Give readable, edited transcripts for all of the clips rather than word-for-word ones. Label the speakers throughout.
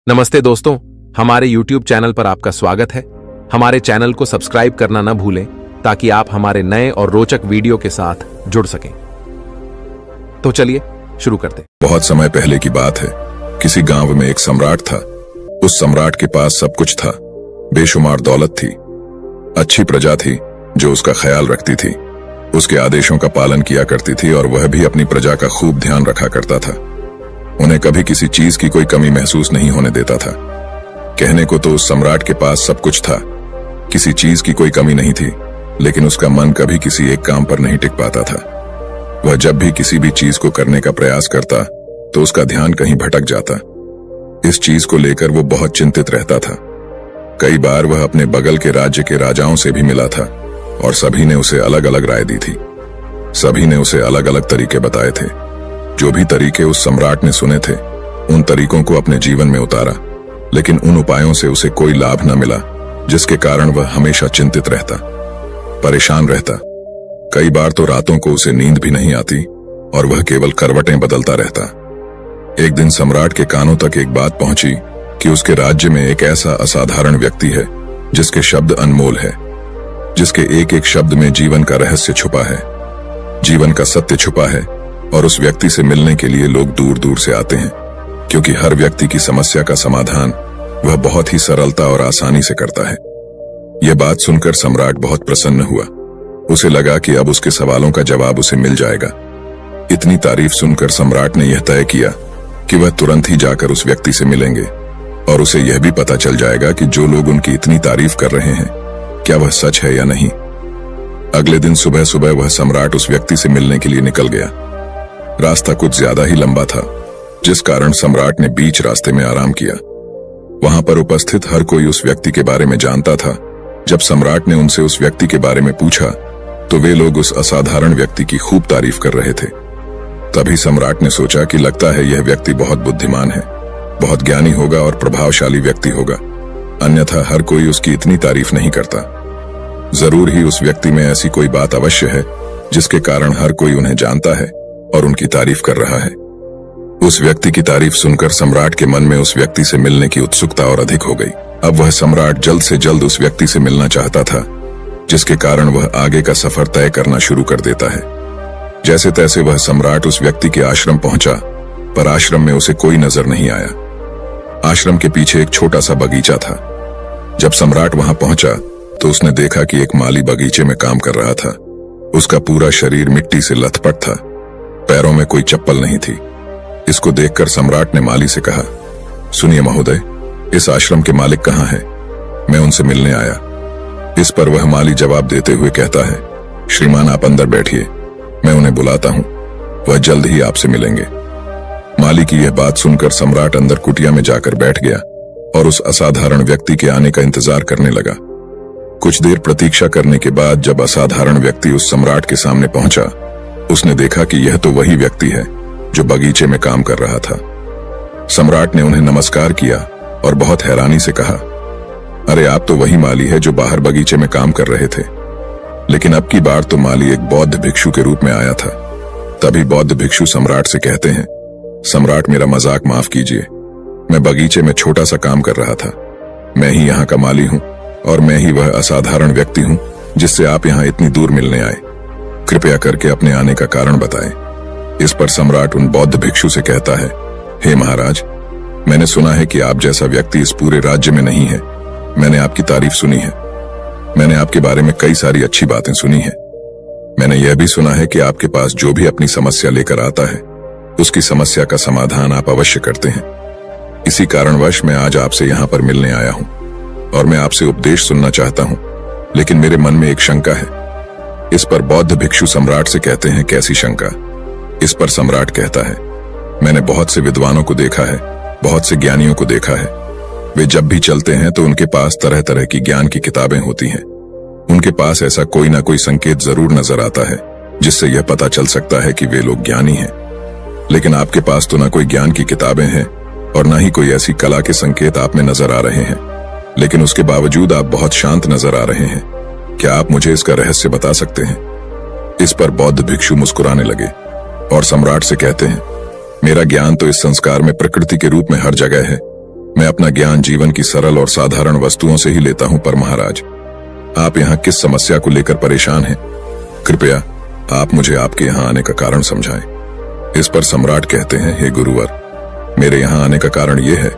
Speaker 1: नमस्ते दोस्तों, हमारे YouTube चैनल पर आपका स्वागत है। हमारे चैनल को सब्सक्राइब करना न भूलें ताकि आप हमारे नए और रोचक वीडियो के साथ जुड़ सकें। तो चलिए शुरू करते हैं।
Speaker 2: बहुत समय पहले की बात है। किसी गांव में एक सम्राट था। उस सम्राट के पास सब कुछ था। बेशुमार दौलत थी, अच्छी प्रजा थी जो उसका ख्याल रखती थी, उसके आदेशों का पालन किया करती थी और वह भी अपनी प्रजा का खूब ध्यान रखा करता था। उन्हें कभी किसी चीज की कोई कमी महसूस नहीं होने देता था। कहने को तो उस सम्राट के पास सब कुछ था, किसी चीज की कोई कमी नहीं थी, लेकिन उसका मन कभी किसी एक काम पर नहीं टिक पाता था। वह जब भी किसी भी चीज को करने का प्रयास करता तो उसका ध्यान कहीं भटक जाता। इस चीज को लेकर वो बहुत चिंतित रहता था। कई बार वह अपने बगल के राज्य के राजाओं से भी मिला था और सभी ने उसे अलग अलग राय दी थी। सभी ने उसे अलग अलग तरीके बताए थे। जो भी तरीके उस सम्राट ने सुने थे, उन तरीकों को अपने जीवन में उतारा, लेकिन उन उपायों से उसे कोई लाभ न मिला, जिसके कारण वह हमेशा चिंतित रहता, परेशान रहता। कई बार तो रातों को उसे नींद भी नहीं आती और वह केवल करवटें बदलता रहता। एक दिन सम्राट के कानों तक एक बात पहुंची कि उसके राज्य में एक ऐसा असाधारण व्यक्ति है जिसके शब्द अनमोल है, जिसके एक एक शब्द में जीवन का रहस्य छुपा है, जीवन का सत्य छुपा है। और उस व्यक्ति से मिलने के लिए लोग दूर दूर से आते हैं, क्योंकि हर व्यक्ति की समस्या का समाधान वह बहुत ही सरलता और आसानी से करता है। यह बात सुनकर सम्राट बहुत प्रसन्न हुआ। उसे लगा कि अब उसके सवालों का जवाब उसे मिल जाएगा। इतनी तारीफ सुनकर सम्राट ने यह तय किया कि वह तुरंत ही जाकर उस व्यक्ति से मिलेंगे और उसे यह भी पता चल जाएगा कि जो लोग उनकी इतनी तारीफ कर रहे हैं, क्या वह सच है या नहीं। अगले दिन सुबह सुबह वह सम्राट उस व्यक्ति से मिलने के लिए निकल गया। रास्ता कुछ ज्यादा ही लंबा था, जिस कारण सम्राट ने बीच रास्ते में आराम किया। वहां पर उपस्थित हर कोई उस व्यक्ति के बारे में जानता था। जब सम्राट ने उनसे उस व्यक्ति के बारे में पूछा तो वे लोग उस असाधारण व्यक्ति की खूब तारीफ कर रहे थे। तभी सम्राट ने सोचा कि लगता है यह व्यक्ति बहुत बुद्धिमान है, बहुत ज्ञानी होगा और प्रभावशाली व्यक्ति होगा, अन्यथा हर कोई उसकी इतनी तारीफ नहीं करता। जरूर ही उस व्यक्ति में ऐसी कोई बात अवश्य है जिसके कारण हर कोई उन्हें जानता है और उनकी तारीफ कर रहा है। उस व्यक्ति की तारीफ सुनकर सम्राट के मन में उस व्यक्ति से मिलने की उत्सुकता और अधिक हो गई। अब वह सम्राट जल्द से जल्द उस व्यक्ति से मिलना चाहता था, जिसके कारण वह आगे का सफर तय करना शुरू कर देता है। जैसे तैसे वह सम्राट उस व्यक्ति के आश्रम पहुंचा, पर आश्रम में उसे कोई नजर नहीं आया। आश्रम के पीछे एक छोटा सा बगीचा था। जब सम्राट वहां पहुंचा तो उसने देखा कि एक माली बगीचे में काम कर रहा था। उसका पूरा शरीर मिट्टी से लथपथ था, पैरों में कोई चप्पल नहीं थी। इसको देखकर सम्राट ने माली से कहा, सुनिए महोदय, इस आश्रम के मालिक कहाँ हैं? मैं उनसे मिलने आया। इस पर वह माली जवाब देते हुए कहता है, श्रीमान आप अंदर बैठिए, मैं उन्हें बुलाता हूं, वह जल्द ही आपसे मिलेंगे। माली की यह बात सुनकर सम्राट अंदर कुटिया में जाकर बैठ गया और उस असाधारण व्यक्ति के आने का इंतजार करने लगा। कुछ देर प्रतीक्षा करने के बाद जब असाधारण व्यक्ति उस सम्राट के सामने पहुंचा, उसने देखा कि यह तो वही व्यक्ति है जो बगीचे में काम कर रहा था। सम्राट ने उन्हें नमस्कार किया और बहुत हैरानी से कहा, अरे आप तो वही माली है जो बाहर बगीचे में काम कर रहे थे। लेकिन अब की बार तो माली एक बौद्ध भिक्षु के रूप में आया था। तभी बौद्ध भिक्षु सम्राट से कहते हैं, सम्राट मेरा मजाक माफ कीजिए, मैं बगीचे में छोटा सा काम कर रहा था। मैं ही यहाँ का माली हूँ और मैं ही वह असाधारण व्यक्ति हूँ जिससे आप यहाँ इतनी दूर मिलने आए। कृपया करके अपने आने का कारण बताएं। इस पर सम्राट उन बौद्ध भिक्षु से कहता है, हे महाराज, मैंने सुना है कि आप जैसा व्यक्ति इस पूरे राज्य में नहीं है। मैंने आपकी तारीफ सुनी है, मैंने आपके बारे में कई सारी अच्छी बातें सुनी है। मैंने यह भी सुना है कि आपके पास जो भी अपनी समस्या लेकर आता है, उसकी समस्या का समाधान आप अवश्य करते हैं। इसी कारणवश मैं आज आपसे यहाँ पर मिलने आया हूँ और मैं आपसे उपदेश सुनना चाहता हूँ, लेकिन मेरे मन में एक शंका है। इस पर बौद्ध भिक्षु सम्राट से कहते हैं, कैसी शंका? इस पर सम्राट कहता है, मैंने बहुत से विद्वानों को देखा है, बहुत से ज्ञानियों को देखा है। वे जब भी चलते हैं तो उनके पास तरह तरह की ज्ञान की किताबें होती हैं। उनके पास ऐसा कोई ना कोई संकेत जरूर नजर आता है जिससे यह पता चल सकता है कि वे लोग ज्ञानी हैं। लेकिन आपके पास तो ना कोई ज्ञान की किताबें हैं और ना ही कोई ऐसी कला के संकेत आप में नजर आ रहे हैं, लेकिन उसके बावजूद आप बहुत शांत नजर आ रहे हैं। क्या आप मुझे इसका रहस्य बता सकते हैं? इस पर बौद्ध भिक्षु मुस्कुराने लगे और सम्राट से कहते हैं, मेरा ज्ञान तो इस संस्कार में प्रकृति के रूप में हर जगह है। मैं अपना ज्ञान जीवन की सरल और साधारण वस्तुओं से ही लेता हूं, पर महाराज, आप यहाँ किस समस्या को लेकर परेशान हैं? कृपया आप मुझे आपके यहाँ आने का कारण समझाएं। इस पर सम्राट कहते हैं, हे गुरुवर, मेरे यहाँ आने का कारण यह है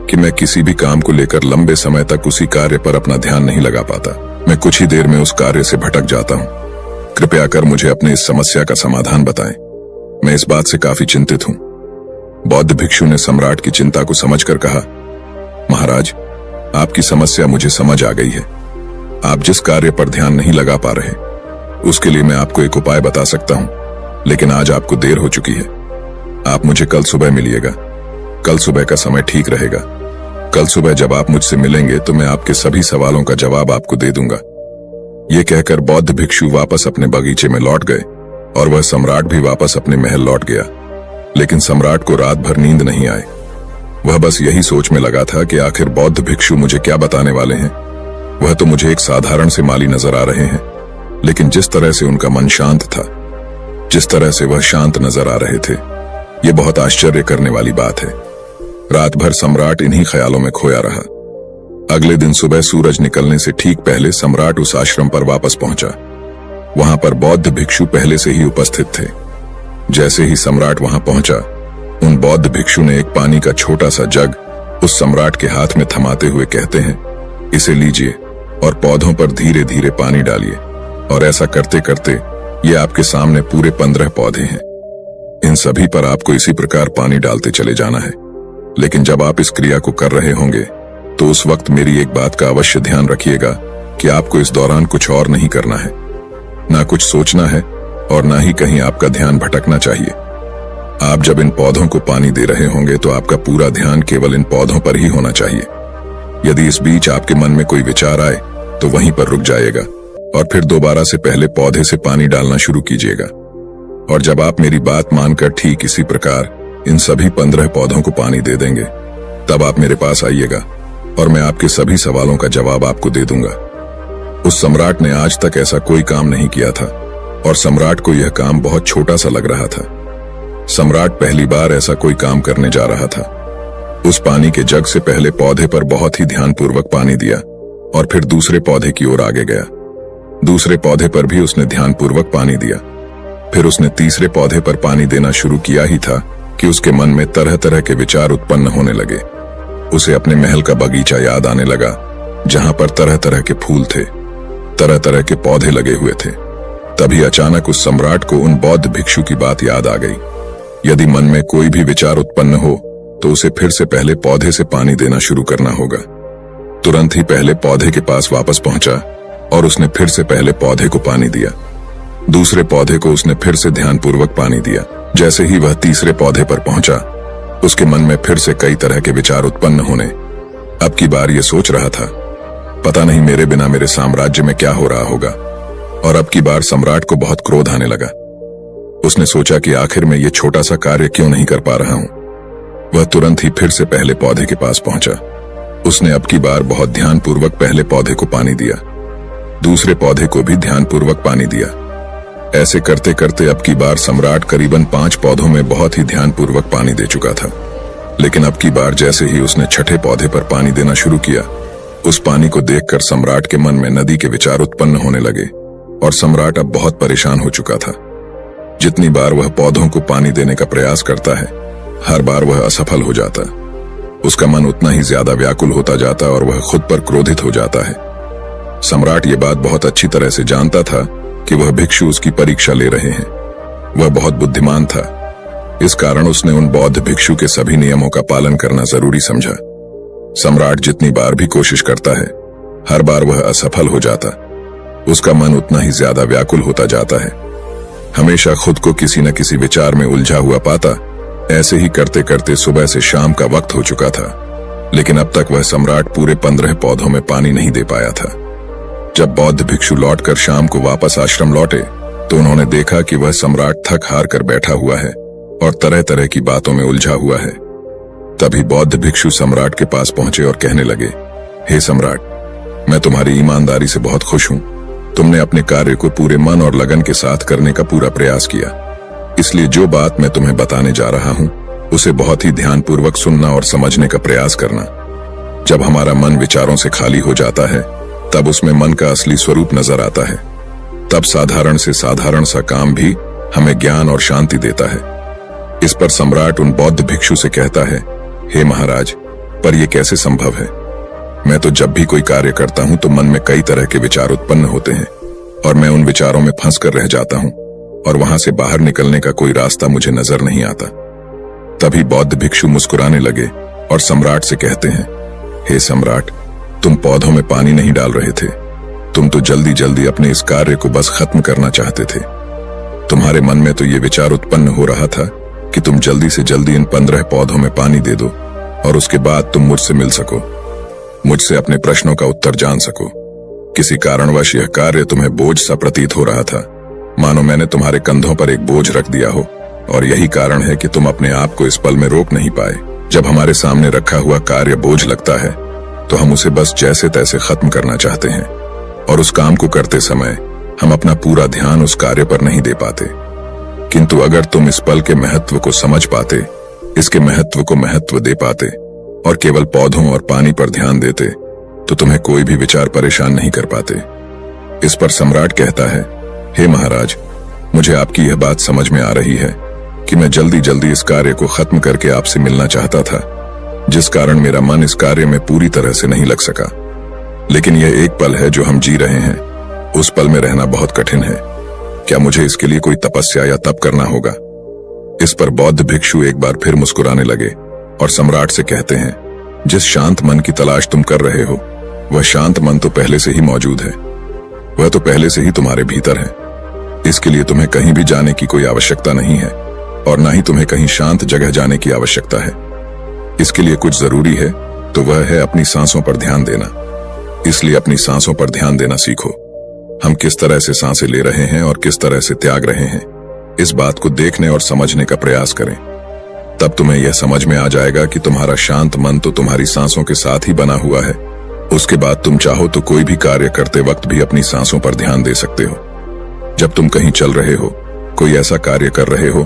Speaker 2: कि मैं किसी भी काम को लेकर लंबे समय तक उसी कार्य पर अपना ध्यान नहीं लगा पाता। मैं कुछ ही देर में उस कार्य से भटक जाता हूँ। कृपया कर मुझे अपनी इस समस्या का समाधान बताएं। मैं इस बात से काफी चिंतित हूँ। बौद्ध भिक्षु ने सम्राट की चिंता को समझकर कहा, महाराज, आपकी समस्या मुझे समझ आ गई है। आप जिस कार्य पर ध्यान नहीं लगा पा रहे, उसके लिए मैं आपको एक उपाय बता सकता हूँ, लेकिन आज आपको देर हो चुकी है। आप मुझे कल सुबह मिलिएगा। कल सुबह का समय ठीक रहेगा। कल सुबह जब आप मुझसे मिलेंगे तो मैं आपके सभी सवालों का जवाब आपको दे दूंगा। ये कहकर बौद्ध भिक्षु वापस अपने बगीचे में लौट गए और वह सम्राट भी वापस अपने महल लौट गया। लेकिन सम्राट को रात भर नींद नहीं आई। वह बस यही सोच में लगा था कि आखिर बौद्ध भिक्षु मुझे क्या बताने वाले हैं। वह तो मुझे एक साधारण से माली नजर आ रहे हैं, लेकिन जिस तरह से उनका मन शांत था, जिस तरह से वह शांत नजर आ रहे थे, ये बहुत आश्चर्य करने वाली बात है। रात भर सम्राट इन्हीं ख्यालों में खोया रहा। अगले दिन सुबह सूरज निकलने से ठीक पहले सम्राट उस आश्रम पर वापस पहुंचा। वहां पर बौद्ध भिक्षु पहले से ही उपस्थित थे। जैसे ही सम्राट वहां पहुंचा, उन बौद्ध भिक्षु ने एक पानी का छोटा सा जग उस सम्राट के हाथ में थमाते हुए कहते हैं, इसे लीजिए और पौधों पर धीरे धीरे पानी डालिए। और ऐसा करते करते ये आपके सामने पूरे 15 पौधे हैं। इन सभी पर आपको इसी प्रकार पानी डालते चले जाना है। लेकिन जब आप इस क्रिया को कर रहे होंगे तो उस वक्त मेरी एक बात का अवश्य ध्यान रखिएगा कि आपको इस दौरान कुछ और नहीं करना है, ना कुछ सोचना है और ना ही कहीं आपका ध्यान भटकना चाहिए। आप जब इन पौधों को पानी दे रहे होंगे तो आपका पूरा ध्यान केवल इन पौधों पर ही होना चाहिए। यदि इस बीच आपके मन में कोई विचार आए तो वहीं पर रुक जाइएगा और फिर दोबारा से पहले पौधे से पानी डालना शुरू कीजिएगा। और जब आप मेरी बात मानकर ठीक इसी प्रकार इन सभी 15 पौधों को पानी दे देंगे, तब आप मेरे पास आइएगा और मैं आपके सभी सवालों का जवाब आपको दे दूंगा। उस सम्राट ने आज तक ऐसा कोई काम नहीं किया था और सम्राट को यह काम बहुत छोटा सा लग रहा था। सम्राट पहली बार ऐसा कोई काम करने जा रहा था। उस पानी के जग से पहले पौधे पर बहुत ही ध्यानपूर्वक पानी दिया और फिर दूसरे पौधे की ओर आगे गया। दूसरे पौधे पर भी उसने ध्यानपूर्वक पानी दिया। फिर उसने तीसरे पौधे पर पानी देना शुरू किया ही था कि उसके मन में तरह तरह के विचार उत्पन्न होने लगे। उसे अपने महल का बगीचा याद आने लगा, जहां पर तरह तरह के फूल थे, तरह तरह के पौधे लगे हुए थे। तभी अचानक उस सम्राट को उन बौद्ध भिक्षु की बात याद आ गई। यदि मन में कोई भी विचार उत्पन्न हो तो उसे फिर से पहले पौधे से पानी देना शुरू करना होगा। तुरंत ही पहले पौधे के पास वापस पहुंचा और उसने फिर से पहले पौधे को पानी दिया। दूसरे पौधे को उसने फिर से ध्यानपूर्वक पानी दिया। जैसे ही वह तीसरे पौधे पर पहुंचा, उसके मन में फिर से कई तरह के विचार उत्पन्न होने। अब की बार ये सोच रहा था, पता नहीं मेरे बिना मेरे साम्राज्य में क्या हो रहा होगा। और अब की बार सम्राट को बहुत क्रोध आने लगा। उसने सोचा कि आखिर मैं ये छोटा सा कार्य क्यों नहीं कर पा रहा हूं। वह तुरंत ही फिर से पहले पौधे के पास पहुंचा। उसने अब की बार बहुत ध्यानपूर्वक पहले पौधे को पानी दिया, दूसरे पौधे को भी ध्यानपूर्वक पानी दिया। ऐसे करते करते अब की बार सम्राट करीबन 5 पौधों में बहुत ही ध्यानपूर्वक पानी दे चुका था। लेकिन अब की बार जैसे ही उसने छठे पौधे पर पानी देना शुरू किया, उस पानी को देखकर सम्राट के मन में नदी के विचार उत्पन्न होने लगे और सम्राट अब बहुत परेशान हो चुका था। जितनी बार वह पौधों को पानी देने का प्रयास करता है, हर बार वह असफल हो जाता। उसका मन उतना ही ज्यादा व्याकुल होता जाता और वह खुद पर क्रोधित हो जाता है। सम्राट ये बात बहुत अच्छी तरह से जानता था कि वह भिक्षु उसकी परीक्षा ले रहे हैं। वह बहुत बुद्धिमान था, इस कारण उसने उन बौद्ध भिक्षु के सभी नियमों का पालन करना जरूरी समझा। सम्राट जितनी बार भी कोशिश करता है, हर बार वह असफल हो जाता। उसका मन उतना ही ज्यादा व्याकुल होता जाता है, हमेशा खुद को किसी न किसी विचार में उलझा हुआ पाता। ऐसे ही करते करते सुबह से शाम का वक्त हो चुका था, लेकिन अब तक वह सम्राट पूरे 15 पौधों में पानी नहीं दे पाया था। जब बौद्ध भिक्षु लौटकर शाम को वापस आश्रम लौटे तो उन्होंने देखा कि वह सम्राट थक हार कर बैठा हुआ है और तरह तरह की बातों में उलझा हुआ है। तभी बौद्ध भिक्षु सम्राट के पास पहुंचे और कहने लगे, हे सम्राट, मैं तुम्हारी ईमानदारी से बहुत खुश हूं। तुमने अपने कार्य को पूरे मन और लगन के साथ करने का पूरा प्रयास किया, इसलिए जो बात मैं तुम्हें बताने जा रहा हूं उसे बहुत ही ध्यानपूर्वक सुनना और समझने का प्रयास करना। जब हमारा मन विचारों से खाली हो जाता है तब उसमें मन का असली स्वरूप नजर आता है। तब साधारण से साधारण सा काम भी हमें ज्ञान और शांति देता है। इस पर सम्राट उन बौद्ध भिक्षु से कहता है, हे महाराज, पर यह कैसे संभव है? मैं तो जब भी कोई कार्य करता हूं तो मन में कई तरह के विचार उत्पन्न होते हैं और मैं उन विचारों में फंस कर रह जाता हूं और वहां से बाहर निकलने का कोई रास्ता मुझे नजर नहीं आता। तभी बौद्ध भिक्षु मुस्कुराने लगे और सम्राट से कहते हैं, हे सम्राट, तुम पौधों में पानी नहीं डाल रहे थे, तुम तो जल्दी जल्दी अपने इस कार्य को बस खत्म करना चाहते थे। तुम्हारे मन में तो ये विचार उत्पन्न हो रहा था कि तुम जल्दी से जल्दी इन 15 पौधों में पानी दे दो और उसके बाद तुम मुझसे मिल सको, मुझसे अपने प्रश्नों का उत्तर जान सको। किसी कारणवश यह कार्य तुम्हें बोझ सा प्रतीत हो रहा था, मानो मैंने तुम्हारे कंधों पर एक बोझ रख दिया हो, और यही कारण है कि तुम अपने आप को इस पल में रोक नहीं पाए। जब हमारे सामने रखा हुआ कार्य बोझ लगता है तो हम उसे बस जैसे तैसे खत्म करना चाहते हैं और उस काम को करते समय हम अपना पूरा ध्यान उस कार्य पर नहीं दे पाते। किंतु अगर तुम इस पल के महत्व को समझ पाते, इसके महत्व को महत्व दे पाते और केवल पौधों और पानी पर ध्यान देते, तो तुम्हें कोई भी विचार परेशान नहीं कर पाते। इस पर सम्राट कहता है, हे महाराज, मुझे आपकी यह बात समझ में आ रही है कि मैं जल्दी जल्दी इस कार्य को खत्म करके आपसे मिलना चाहता था, जिस कारण मेरा मन इस कार्य में पूरी तरह से नहीं लग सका। लेकिन यह एक पल है जो हम जी रहे हैं, उस पल में रहना बहुत कठिन है। क्या मुझे इसके लिए कोई तपस्या या तप करना होगा? इस पर बौद्ध भिक्षु एक बार फिर मुस्कुराने लगे और सम्राट से कहते हैं, जिस शांत मन की तलाश तुम कर रहे हो, वह शांत मन तो पहले से ही मौजूद है, वह तो पहले से ही तुम्हारे भीतर है। इसके लिए तुम्हें कहीं भी जाने की कोई आवश्यकता नहीं है और ना ही तुम्हें कहीं शांत जगह जाने की आवश्यकता है। इसके लिए कुछ जरूरी है तो वह है अपनी सांसों पर ध्यान देना। इसलिए अपनी सांसों पर ध्यान देना सीखो। हम किस तरह से सांसें ले रहे हैं और किस तरह से त्याग रहे हैं, इस बात को देखने और समझने का प्रयास करें। तब तुम्हें यह समझ में आ जाएगा कि तुम्हारा शांत मन तो तुम्हारी सांसों के साथ ही बना हुआ है। उसके बाद तुम चाहो तो कोई भी कार्य करते वक्त भी अपनी सांसों पर ध्यान दे सकते हो। जब तुम कहीं चल रहे हो, कोई ऐसा कार्य कर रहे हो,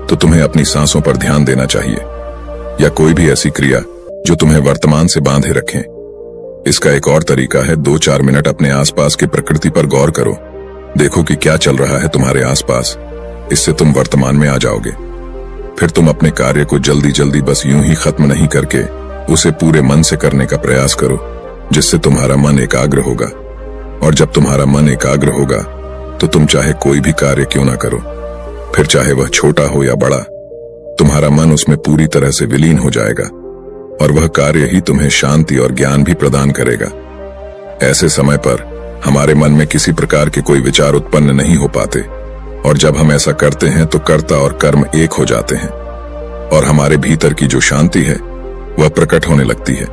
Speaker 2: तो तुम्हें अपनी सांसों पर ध्यान देना चाहिए, या कोई भी ऐसी क्रिया जो तुम्हें वर्तमान से बांधे रखें। इसका एक और तरीका है, 2-4 मिनट अपने आसपास की प्रकृति पर गौर करो, देखो कि क्या चल रहा है तुम्हारे आसपास। इससे तुम वर्तमान में आ जाओगे। फिर तुम अपने कार्य को जल्दी जल्दी बस यूं ही खत्म नहीं करके उसे पूरे मन से करने का प्रयास करो, जिससे तुम्हारा मन एकाग्र होगा। और जब तुम्हारा मन एकाग्र होगा तो तुम चाहे कोई भी कार्य क्यों ना करो, फिर चाहे वह छोटा हो या बड़ा, तुम्हारा मन उसमें पूरी तरह से विलीन हो जाएगा और वह कार्य ही तुम्हें शांति और ज्ञान भी प्रदान करेगा। ऐसे समय पर हमारे मन में किसी प्रकार के कोई विचार उत्पन्न नहीं हो पाते और जब हम ऐसा करते हैं तो कर्ता और कर्म एक हो जाते हैं और हमारे भीतर की जो शांति है वह प्रकट होने लगती है।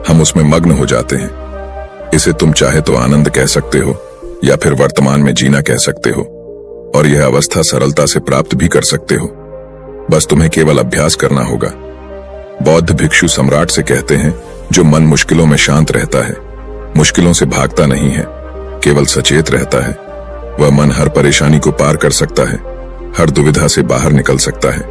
Speaker 2: हम उसमें मग्न हो जाते हैं। इसे तुम चाहे तो आनंद कह सकते हो या फिर वर्तमान में जीना कह सकते हो, और यह अवस्था सरलता से प्राप्त भी कर सकते हो। बस तुम्हें केवल अभ्यास करना होगा। बौद्ध भिक्षु सम्राट से कहते हैं, जो मन मुश्किलों में शांत रहता है, मुश्किलों से भागता नहीं है, केवल सचेत रहता है, वह मन हर परेशानी को पार कर सकता है, हर दुविधा से बाहर निकल सकता है।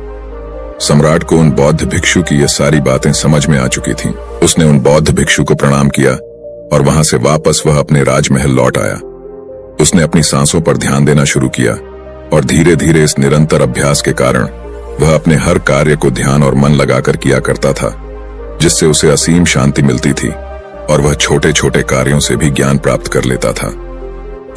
Speaker 2: सम्राट को उन बौद्ध भिक्षु की ये सारी बातें समझ में आ चुकी थीं। उसने उन बौद्ध भिक्षु को प्रणाम किया और वहां से वापस वह अपने राजमहल लौट आया। उसने अपनी सांसों पर ध्यान देना शुरू किया और धीरे धीरे इस निरंतर अभ्यास के कारण वह अपने हर कार्य को ध्यान और मन लगाकर किया करता था, जिससे उसे असीम शांति मिलती थी और वह छोटे छोटे कार्यों से भी ज्ञान प्राप्त कर लेता था।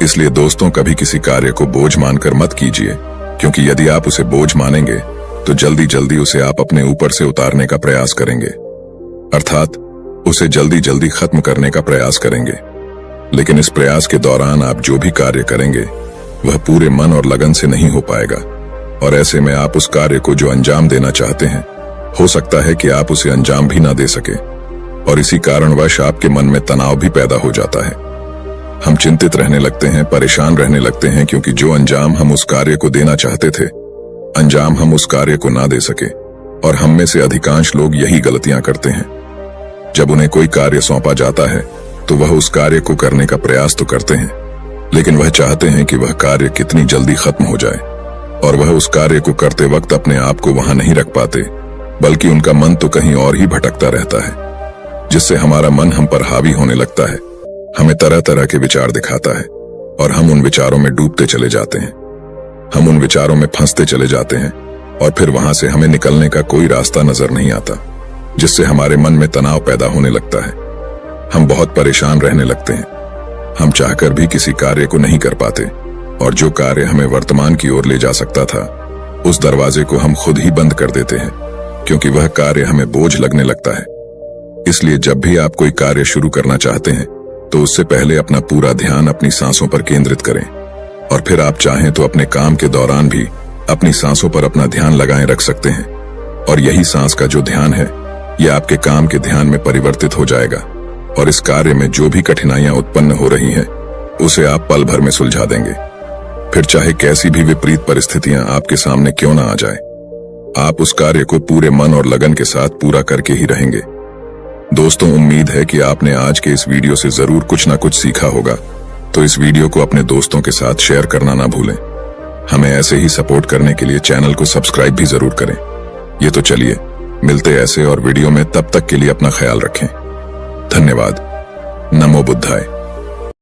Speaker 2: इसलिए दोस्तों, कभी किसी कार्य को बोझ मानकर मत कीजिए, क्योंकि यदि आप उसे बोझ मानेंगे तो जल्दी जल्दी उसे आप अपने ऊपर से उतारने का प्रयास करेंगे, अर्थात उसे जल्दी जल्दी खत्म करने का प्रयास करेंगे। लेकिन इस प्रयास के दौरान आप जो भी कार्य करेंगे वह पूरे मन और लगन से नहीं हो पाएगा, और ऐसे में आप उस कार्य को जो अंजाम देना चाहते हैं, हो सकता है कि आप उसे अंजाम भी ना दे सके, और इसी कारणवश आपके मन में तनाव भी पैदा हो जाता है। हम चिंतित रहने लगते हैं, परेशान रहने लगते हैं, क्योंकि जो अंजाम हम उस कार्य को देना चाहते थे, अंजाम हम उस कार्य को ना दे सके। और हम में से अधिकांश लोग यही गलतियां करते हैं। जब उन्हें कोई कार्य सौंपा जाता है तो वह उस कार्य को करने का प्रयास तो करते हैं, लेकिन वह चाहते हैं कि वह कार्य कितनी जल्दी खत्म हो जाए, और वह उस कार्य को करते वक्त अपने आप को वहां नहीं रख पाते, बल्कि उनका मन तो कहीं और ही भटकता रहता है। जिससे हमारा मन हम पर हावी होने लगता है, हमें तरह तरह के विचार दिखाता है और हम उन विचारों में डूबते चले जाते हैं। हम उन विचारों में फंसते चले जाते हैं और फिर वहां से हमें निकलने का कोई रास्ता नजर नहीं आता, जिससे हमारे मन में तनाव पैदा होने लगता है। हम बहुत परेशान रहने लगते हैं। हम चाहकर भी किसी कार्य को नहीं कर पाते और जो कार्य हमें वर्तमान की ओर ले जा सकता था, उस दरवाजे को हम खुद ही बंद कर देते हैं, क्योंकि वह कार्य हमें बोझ लगने लगता है। इसलिए जब भी आप कोई कार्य शुरू करना चाहते हैं तो उससे पहले अपना पूरा ध्यान अपनी सांसों पर केंद्रित करें और फिर आप चाहें तो अपने काम के दौरान भी अपनी सांसों पर अपना ध्यान लगाए रख सकते हैं और यही सांस का जो ध्यान है, यह आपके काम के ध्यान में परिवर्तित हो जाएगा और इस कार्य में जो भी कठिनाइयां उत्पन्न हो रही हैं, उसे आप पल भर में सुलझा देंगे। फिर चाहे कैसी भी विपरीत परिस्थितियां आपके सामने क्यों ना आ जाए, आप उस कार्य को पूरे मन और लगन के साथ पूरा करके ही रहेंगे। दोस्तों, उम्मीद है कि आपने आज के इस वीडियो से जरूर कुछ ना कुछ सीखा होगा, तो इस वीडियो को अपने दोस्तों के साथ शेयर करना ना भूलें। हमें ऐसे ही सपोर्ट करने के लिए चैनल को सब्सक्राइब भी जरूर करें। ये तो चलिए, मिलते ऐसे और वीडियो में, तब तक के लिए अपना ख्याल रखें। धन्यवाद। नमो बुद्धाय।